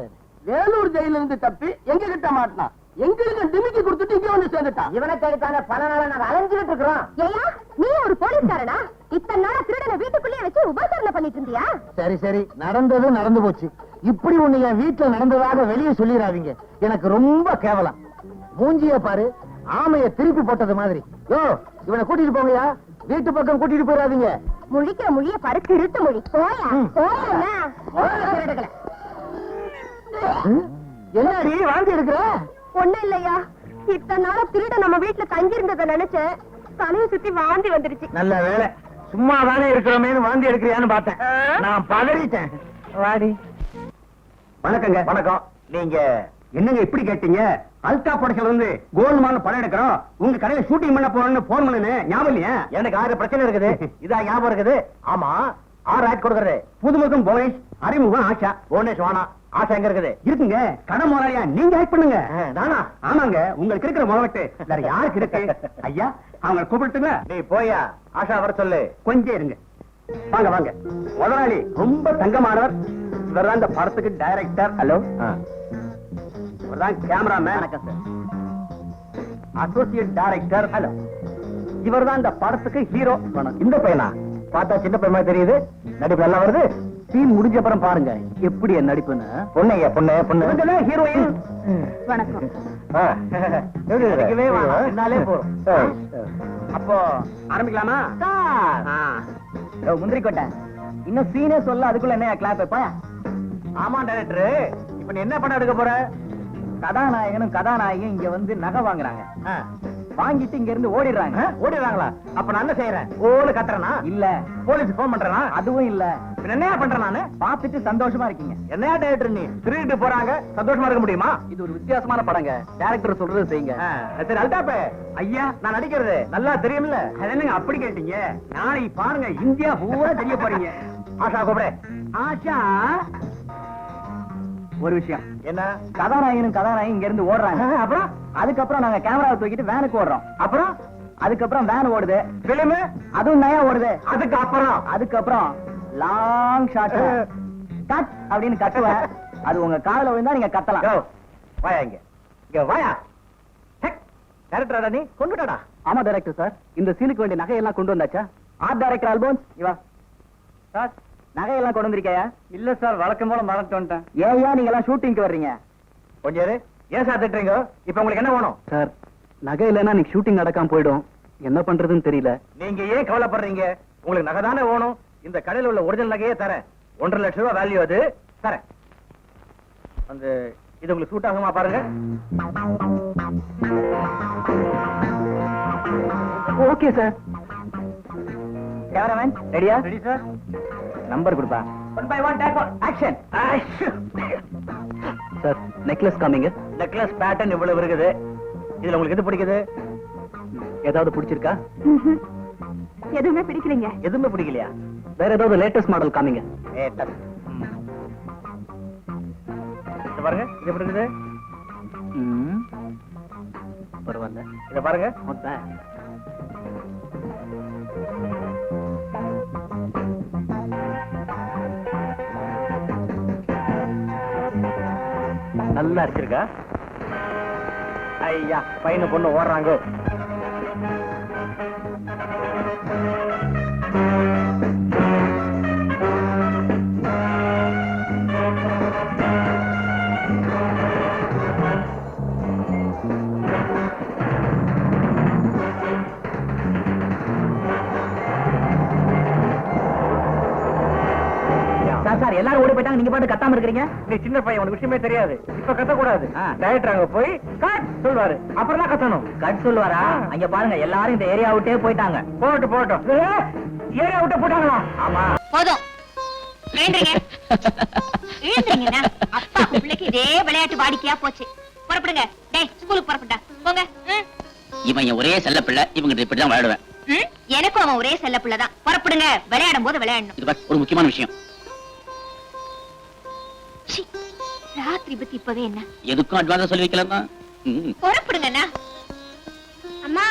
வேலூர் ஜெயில இருந்து தப்பி எங்க கிட்ட மாட்டினான். எங்களுக்கு டிமிக்கி கொடுத்துட்டு இங்க வந்து சேர்ந்துட்டான். இவனை தேடித்தான பல நாளா நாங்க அலைஞ்சிட்டு இருக்கிறோம். ஏயா நீ ஒரு போலீஸ்காரனா? இத்தனை நாளா திருடனை வீட்டுக்குள்ளேயே வச்சு உபசரணை பண்ணிட்டு இருந்தியா? சரி சரி, நடந்தது நடந்து போச்சு. இப்படி ஒண்ணு என் வீட்டுல நடந்ததாக வெளியே சொல்லிடாதீங்க, எனக்கு ரொம்ப கேவலம். மூஞ்சிய பாரு, ஆமைய திருப்பி போட்டது மாதிரி. யோ, இவனை கூட்டிட்டு போங்கயா, வீட்டு பக்கம் கூட்டிட்டு போயிடாதீங்க. முழிக்கிற மொழிய பாரு, திருட்டு மொழி. போயா போயா. என்னடி வாந்தி எடுக்கிற? ஒண்ணும் இல்லையா, இத்தனை நாளா திருட நம்ம வீட்டுல தங்கி இருந்ததை நினைச்சேன், தலையை சுத்தி வாந்தி வந்துருச்சு. நல்ல வேலை, சும்மா தானே இருக்கிறோமேனு வாந்தி எடுக்கிறியான்னு பார்த்தேன். நான் பதறிட்டேன். வாடி. வணக்கங்க. வணக்கம். நீங்க என்னங்க இப்படி கேட்டீங்க? அல்டா படத்துல இருந்து கோல்மால் படம் எடுக்கிறோம், உங்க கடையில ஷூட்டிங் பண்ண போறோம்னு போன் பண்ணனே, ஞாபகம் இல்லையா? எனக்கு 6 பிரச்சனை இருக்குது, இதா ஞாபகம் இருக்குது. ஆமா, 6 ஆட் கொடுக்கறது. புதுமுகம் புவனேஷ், அறிமுகம் ஆஷா. புவனேஷ் வானா, ஆசை எங்க இருக்குது? இருக்குங்க, கடை முதலாளியா நீங்க ஆக்ட் பண்ணுங்க. நானா? ஆமாங்க, உங்களுக்கு இருக்கிற முதலட்டு வேற யாருக்கு இருக்கு? ஐயா, அவங்க கூப்பிட்டுங்களா? நீ போயா, ஆஷா வர சொல்லு. கொஞ்சம் இருங்க. வாங்க வாங்க. முதலாளி ரொம்ப தங்கமானவர். இவர்தான் இந்த படத்துக்கு டைரக்டர். ஹலோ. இவர்தான் கேமராமேன். வணக்கம் சார். Associate director. ஹலோ. இவர்தான் இந்த படத்துக்கு ஹீரோ. இந்த பையனா? பார்த்தா சின்ன பையமா தெரியுது, நடிப்பு நல்லா வருது. சீன் முடிஞ்ச அப்புறம் பாருங்க எப்படி என் நடிப்புன்னு. பொண்ணையா? பொண்ணு பொண்ணு ஹீரோயின். வணக்கம். நடிக்கவே வேணாம், என்னாலே போறோம். அப்போ ஆரம்பிக்கலாமா? முந்திரி கொட்டை, இன்னும் சீனே சொல்ல, அதுக்குள்ள என்ன கிளாப் வைப்பா? ஆமா டைரக்டர், இப்ப நீ என்ன படம் எடுக்க போற? கதாநாயகனும் கதாநாயகியும் இங்க வந்து நகை வாங்குறாங்க. வாங்கிட்டு இங்க இருந்து ஓடிடுறாங்க. ஓடிடுறாங்களா? அப்ப நான் என்ன செய்யறேன்? ஓடு கத்துறனா? இல்ல. போலீஸ் போன் பண்றனா? அதுவும் இல்ல. என்னையா பண்றேன் நானு? பாத்துட்டு சந்தோஷமா இருக்கீங்க. என்னையா டைரக்டர் நீ? திருட்டு போறாங்க, சந்தோஷமா இருக்க முடியுமா? இது ஒரு வித்தியாசமான படங்க, டைரக்டர் சொல்றது செய்யுங்க. சரி அல்டாப்பே, ஐயா நான் நடிக்கிறது நல்லா தெரியும்ல. என்னங்க அப்படி கேட்டீங்க? நாளைக்கு பாருங்க, இந்தியா பூரா தெரிய போறீங்க. ஆஷா கூப்பிடு. ஆஷா, ஒரு விஷயம். என்ன? கதாநாயகனும் கதாநாயகி இங்க இருந்து ஓடுறாங்க. அப்புறம் அதுக்கப்புறம் நாங்க கேமராவை தூக்கிட்டு வேனுக்கு ஓடுறோம். அப்புறம் அதுக்கப்புறம் வேன் ஓடுது, பிலிம் அதுவும் நயா ஓடுது. அதுக்கப்புறம் லாங் ஷாட் கட் அப்படின்னு கட்டுவேன். அது உங்க காதுல விழுந்தா நீங்க கத்தலாம். வாயா இங்க வாயா. டைரக்டரா நீ? கொண்டுட்டாடா. ஆமா டைரக்டர் சார், இந்த சீனுக்கு வேண்டிய நகையெல்லாம் கொண்டு வந்தாச்சா? ஆர்ட் டைரக்டர் ஆல்போன்ஸ் இவா சார், நகையெல்லாம் கொண்டு வந்திருக்கையா? இல்ல சார், வழக்கம் போல மறந்து வந்துட்டேன். ஏயா நீங்க எல்லாம் ஷூட்டிங்க்கு வர்றீங்க? கொஞ்சம் இரு. ஏன் சார் திட்டுறீங்க? இப்ப உங்களுக்கு என்ன வேணும்? சார், நகை இல்லைன்னா நீங்க ஷூட்டிங் நடக்காம போயிடும், என்ன பண்றதுன்னு தெரியல. நீங்க ஏன் கவலைப்படுறீங்க? உங்களுக்கு நகை தானே வேணும். இந்த கடையில் உள்ள ஒரிஜினல் நகையே தரேன். 1.5 லட்சம் ரூபாய் வேல்யூ அது தரேன். அந்த இது உங்களுக்கு சூட் ஆகுமா பாருங்க. Okay sir. கேமராமேன் ரெடியா? Ready sir. நம்பர் கொடுப்பா. 1 by 1 take action. Sir, necklace காமிங்க. நெக்லஸ் பேட்டர்ன் இவ்வளவு இருக்குது. இதுல உங்களுக்கு எது பிடிக்குது? ஏதாவது பிடிச்சிருக்கா? எதுவுமே பிடிக்கலைங்க. எதுவுமே பிடிக்கலையா? வேற ஏதாவது லேட்டஸ்ட் மாடல் காமிங்க. இது பாருங்க, இது எப்படி இருக்குது? பரவாயில்ல. இத பாருங்க. நல்லா அடிச்சிருக்கா. ஐயா பையனு பொண்ணு ஓடுறாங்க. சார் எல்லாரும் ஓடி போயிட்டாங்க, நீங்க பாட்டு கத்தாம இருக்கிறீங்க. நீ சின்ன பையன், உனக்கு விஷயமே தெரியாது. இப்ப கத்த கூடாது. டைரக்டர் அங்க போய் கட் சொல்வாரு, அப்புறம் தான் கத்தணும். கட் சொல்லுவாரா? அங்க பாருங்க எல்லாரும் இந்த ஏரியா விட்டே போயிட்டாங்க. போட்டோம் ஏரியா விட்டு போட்டாங்களா? ஆமா போதும் எழுந்துருங்க. எழுந்துருங்க. அப்பா பிள்ளைக்கு இதே விளையாட்டு வாடிக்கையா போச்சு. புறப்படுங்க. டேய் ஸ்கூலுக்கு புறப்பட்டா போங்க. இவன் என் ஒரே செல்ல பிள்ளை, இவங்க இப்படிதான் விளையாடுவேன். எனக்கும் அவன் ஒரே செல்ல பிள்ளைதான். புறப்படுங்க. விளையாடும் போது விளையாடணும். இது ஒரு முக்கியமான விஷயம். ராத்திரி பத்தி இப்பவே என்ன எதுக்கும் அட்வான்ஸா சொல்லி வைக்கலாம். புறப்படுங்கண்ணா. அம்மா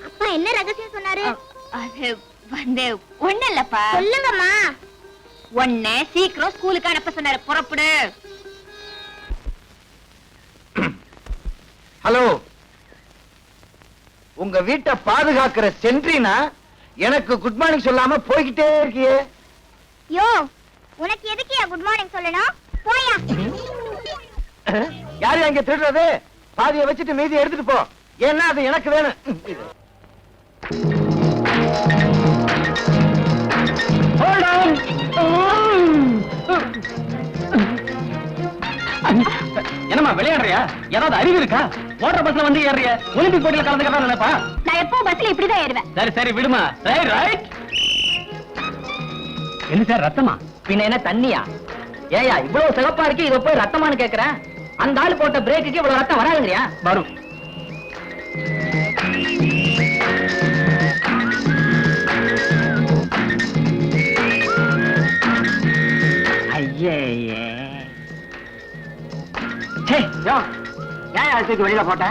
அப்பா என்ன ரகசியம் சொன்னாரு? அது வந்து ஒண்ணு இல்லப்பா. சொல்லுங்கம்மா. ஒண்ணு சீக்கிரம் ஸ்கூலுக்கு அனுப்ப சொன்னாரு. புறப்படு. ஹலோ, உங்க வீட்டை பாதுகாக்கிற சென்ட்ரினா எனக்கு குட் மார்னிங் சொல்லாம போய்கிட்டே இருக்கியே. யோ உனக்கு எதுக்கு குட் மார்னிங் சொல்லணும்? போயா. யாரு அங்க திருடுறது? பாதியை வச்சுட்டு மீதி எடுத்துட்டு போ. ஏன்னா அது எனக்கு வேணும். என்னமா விளையாடுறியா? ஏதாவது அறிவு இருக்கா? ஓட்டர் பஸ்ல வந்து ஏறிய ஒலிம்பிக் போட்டியில கலந்துக்கிறதா நினைப்பா? நான் எப்போ பஸ்ல இப்படிதான் ஏறுவேன். சரி சரி விடுமா. ரைட். என்ன சார் ரத்தமா? பின்ன என்ன தண்ணியா? ஏயா இவ்வளவு சிகப்பா இருக்கு, இத போய் ரத்தமானு கேக்குறேன். அந்த ஆள் போட்ட பிரேக்குக்கு இவ்வளவு ரத்தம் வராதுங்கறியா? வரும். ஐயே ஏன் அதுக்கு வெளியில போட்ட?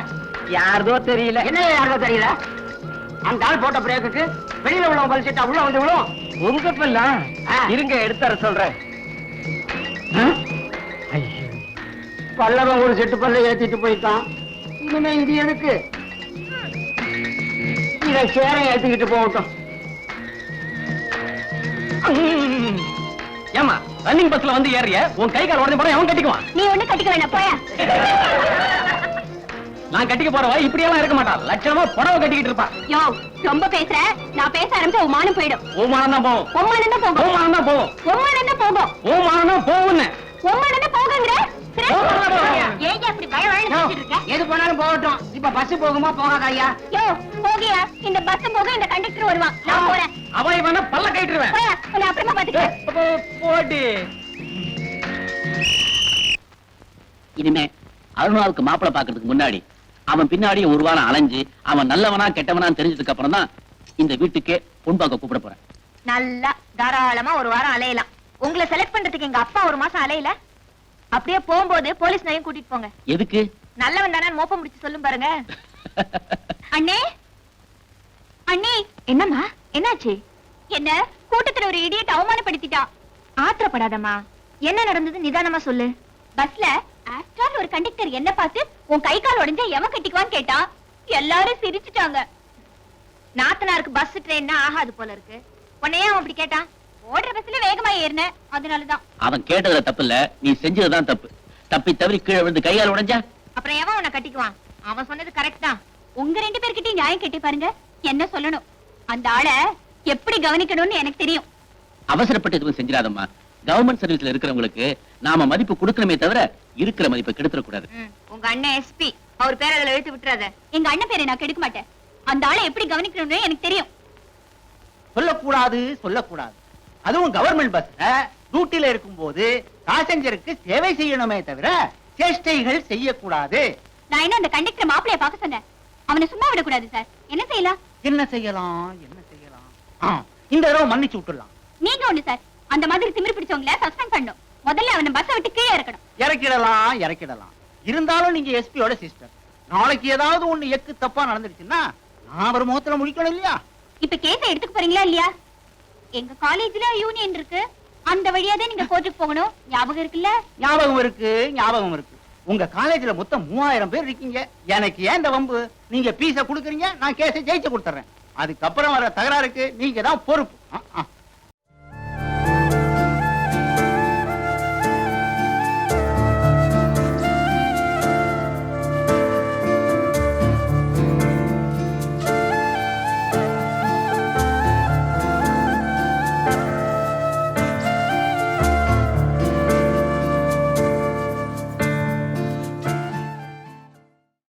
யாரதோ தெரியல. என்ன யாருக்கும் தெரியல? அந்த ஆள் போட்ட பிரேக்குக்கு வெளியில உள்ள பலிச்சிட்டா உள்ள வந்து விழும். உங்க பிள்ளை இருங்க எடுத்துற சொல்றேன். பல்லவன் ஒரு செட்டு பல்ல ஏத்திட்டு போயிட்டான். இனிமே இது எதுக்கு? இத சேர ஏத்திக்கிட்டு போகட்டும். ஏமா ரன்னிங் பஸ்ல வந்து ஏறிய உன் கை கால் உடஞ்ச போற அவன் கட்டிக்குவான். நீ ஒண்ணு கட்டிக்க வேண்டாம். போயா. நான் கட்டிக்க போறவா இப்படியெல்லாம் இருக்க மாட்டான். லட்சணமா புடவை கட்டிக்கிட்டு இருப்பான். யோ ரொம்ப பேசுற. நான் பேச ஆரம்பிச்சா உன் மானம் போயிடும். ஓமானம் தான் போகும். உம்மானம் தான் போகும். ஓமானம் தான் போகும். உம்மானம் தான் போகும். ஓமானம் தான் போகும்னு. உம்மானம் தான் போகுங்கற. உம்மானம் தான் போகும். ஏன் அப்படி பயவழன்னு பேசிட்டு இருக்க? எது போனாலும் போகட்டும். இப்ப பஸ் போகுமா போகாதா ஐயா? யோ போகியா. இந்த பஸ் போக இந்த கண்டக்டர் வருவான். நான் போறேன். அவன் இவன பல்ல கட்டிடுவேன். போயா. நான் அப்புறமா பாத்துக்கிறேன். போடி. இனிமே அருணாவுக்கு மாப்பிளை பாக்குறதுக்கு முன்னாடி அவன் பின்னாடி ஒரு வாரம் அலைஞ்சு அவன் நல்லவனா கெட்டவனா தெரிஞ்சதுக்கு அப்புறம் தான் இந்த வீட்டுக்கே பொன் பார்க்க கூப்பிட போறேன். நல்லா தாராளமா ஒரு வாரம் அலையலாம். உங்களை செலக்ட் பண்றதுக்கு எங்க அப்பா ஒரு மாசம் அலையல. அப்படியே போகும்போது போலீஸ் நையும் கூட்டிட்டு போங்க. எதுக்கு? நல்லவன் தானே மோப்ப முடிச்சு சொல்லும் பாருங்க. அண்ணே அண்ணே. என்னம்மா என்னாச்சு? என்ன கூட்டத்துல ஒரு இடியட் அவமானப்படுத்திட்டான். ஆத்திரப்படாதம்மா. என்ன நடந்தது நிதானமா சொல்லு. பஸ்ல ஆஸ்ட்ரால் ஒரு கண்டக்டர் என்ன பார்த்து உன் கை கால் உடைஞ்சா எவன் கட்டிக்குவான்னு கேட்டான். எல்லாரும் சிரிச்சுட்டாங்க. நாத்தனாருக்கு பஸ் ட்ரெயின்னா ஆகாது போல இருக்கு. உன்னையே அவன் அப்படி கேட்டான். ஓடுற பஸ்ல வேகமா ஏறின அதனாலதான். அவன் கேட்டதுல தப்பு இல்ல, நீ செஞ்சதுதான் தப்பு. தப்பி தவறி கீழே விழுந்து கையால் உடைஞ்சா அப்புறம் எவன் உன்னை கட்டிக்குவான்? அவன் சொன்னது கரெக்ட் தான். உங்க ரெண்டு பேர்கிட்டயும் நியாயம் கேட்டி பாருங்க. என்ன சொல்லணும்? அந்த ஆளை எப்படி கவனிக்கணும்னு எனக்கு தெரியும். அவசரப்பட்டு எதுவும் செஞ்சிடாதம்மா. கவர்மெண்ட் சர்வீஸ்ல இருக்கிறவங்களுக்கு நாம மதிப்பு கொடுக்கணுமே தவிர இருக்கிற மதிப்பை கெடுத்துட கூடாது. உங்க அண்ணன் எஸ்பி அவர் பேர் அதுல எழுத்து விட்டுறாத. எங்க அண்ணன் பேரை நான் கெடுக்க மாட்டேன். அந்த ஆளை எப்படி கவனிக்கணும்னு எனக்கு தெரியும். சொல்லக்கூடாது சொல்லக்கூடாது. அதுவும் கவர்மெண்ட் பஸ்ல டியூட்டில இருக்கும்போது பாசஞ்சருக்கு சேவை செய்யணுமே தவிர சேஷ்டைகள் செய்யக்கூடாது. நான் என்ன அந்த கண்டக்டர் மாப்பிளைய பார்க்க சொன்னேன். அவனை சும்மா விடக்கூடாது சார். என்ன செய்யலாம்? என்ன செய்யலாம் என்ன செய்யலாம்? இந்த தடவை மன்னிச்சு விட்டுடலாம். நீங்க ஒண்ணு சார். அந்த மாதிரி திமிரு பிடிச்சவங்கள சஸ்பெண்ட் பண்ணணும். முதல்ல அவனை பஸ்ஸை விட்டு கீழே இறக்கணும். இறக்கிடலாம். இருந்தாலும் நீங்க எஸ்பியோட சிஸ்டர். நாளைக்கு ஏதாவது ஒண்ணு எக்கு தப்பா நடந்துருச்சுன்னா நான் ஒரு முகத்துல முடிக்கணும் இல்லையா? இப்ப கேஸ எடுத்துக்க போறீங்களா இல்லையா? எங்க காலேஜ்ல யூனியன் இருக்கு. அந்த வழியா தான் நீங்க கோர்ட்டுக்கு போகணும். ஞாபகம் இருக்குல்ல? ஞாபகம் இருக்கு. உங்க காலேஜ்ல மொத்தம் 3000 பேர் இருக்கீங்க. எனக்கு ஏன் இந்த வம்பு? நீங்க பீஸ குடுக்குறீங்க, நான் கேஸை ஜெயிச்சு கொடுத்துறேன். அதுக்கப்புறம் வர தகராறுக்கு நீங்க தான் பொறுப்பு.